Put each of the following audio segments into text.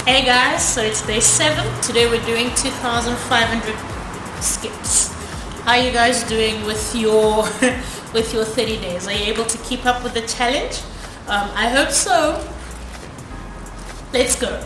Hey guys, so it's day 7. Today we're doing 2,500 skips. How are you guys doing with your with your 30 days? Are you able to keep up with the challenge? I hope so. Let's go.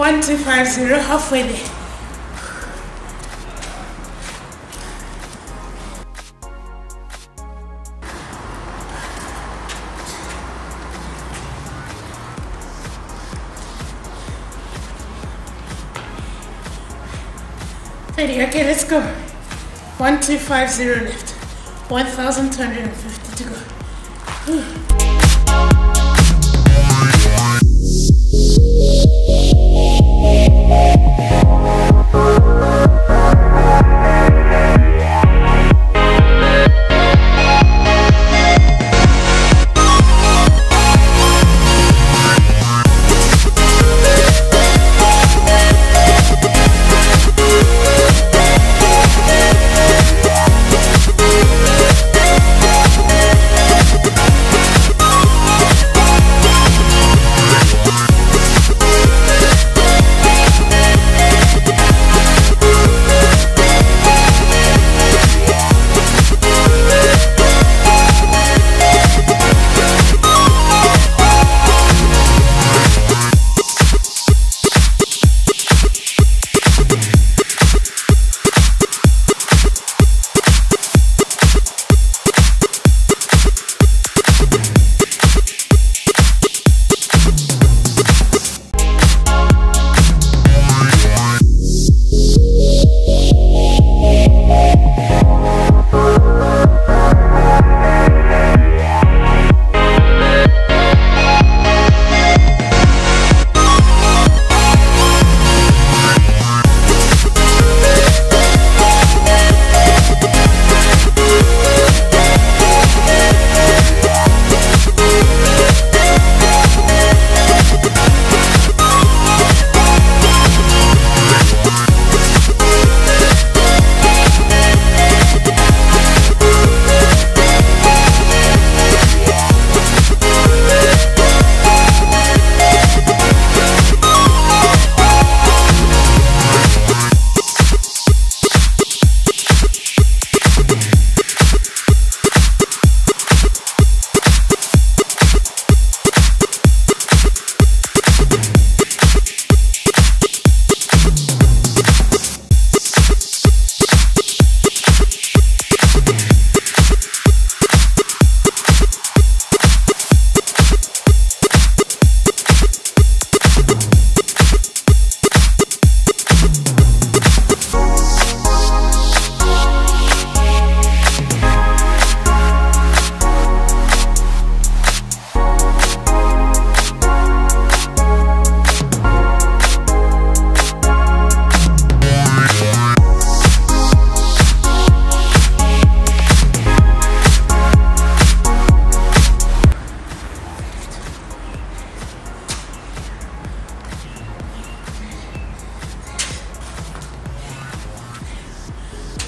1250, halfway there. Okay, let's go. 1250 left. 1250 to go.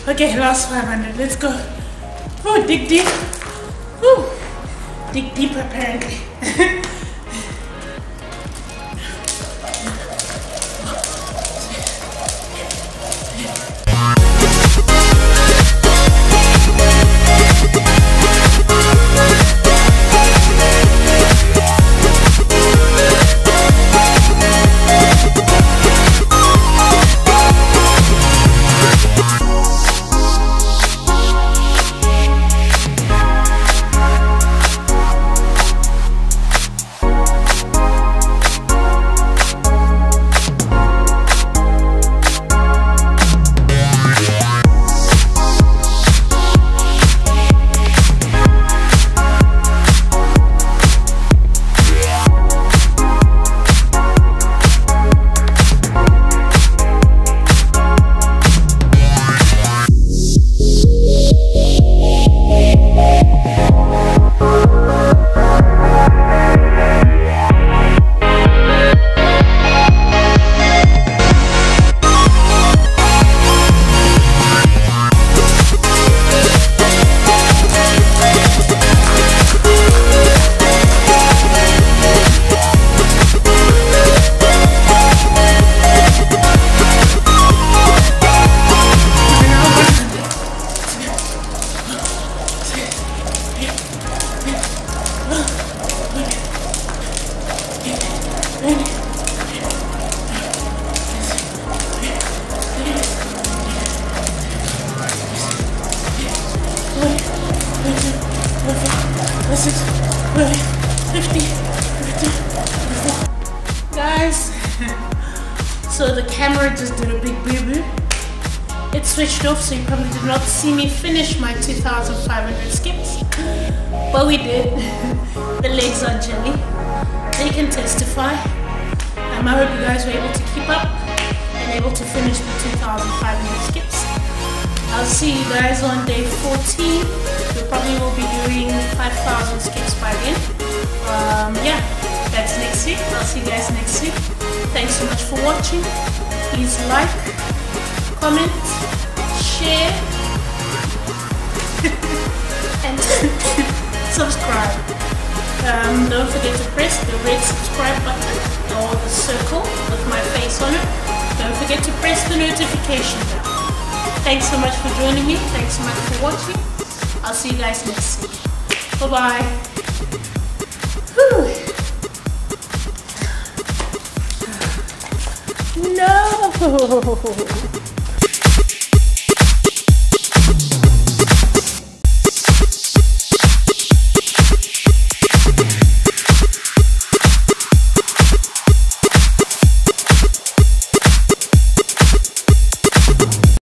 Okay, last 500. Let's go. Oh, dig deep. Woo. Dig deep apparently. 50, 50. Guys, so the camera just did a big boo-boo. It switched off, so you probably did not see me finish my 2,500 skips, but we did. The legs are jelly. They can testify. I hope you guys were able to keep up and able to finish the 2,500 skips. I'll see you guys on day 14. We probably will be doing 5,000 skips by then. Yeah, that's next week. I'll see you guys next week. Thanks so much for watching. Please like, comment, share, and subscribe. Don't forget to press the red subscribe button or the circle with my face on it. Don't forget to press the notification bell. Thanks so much for joining me. Thanks so much for watching. I'll see you guys next week. Bye-bye. No!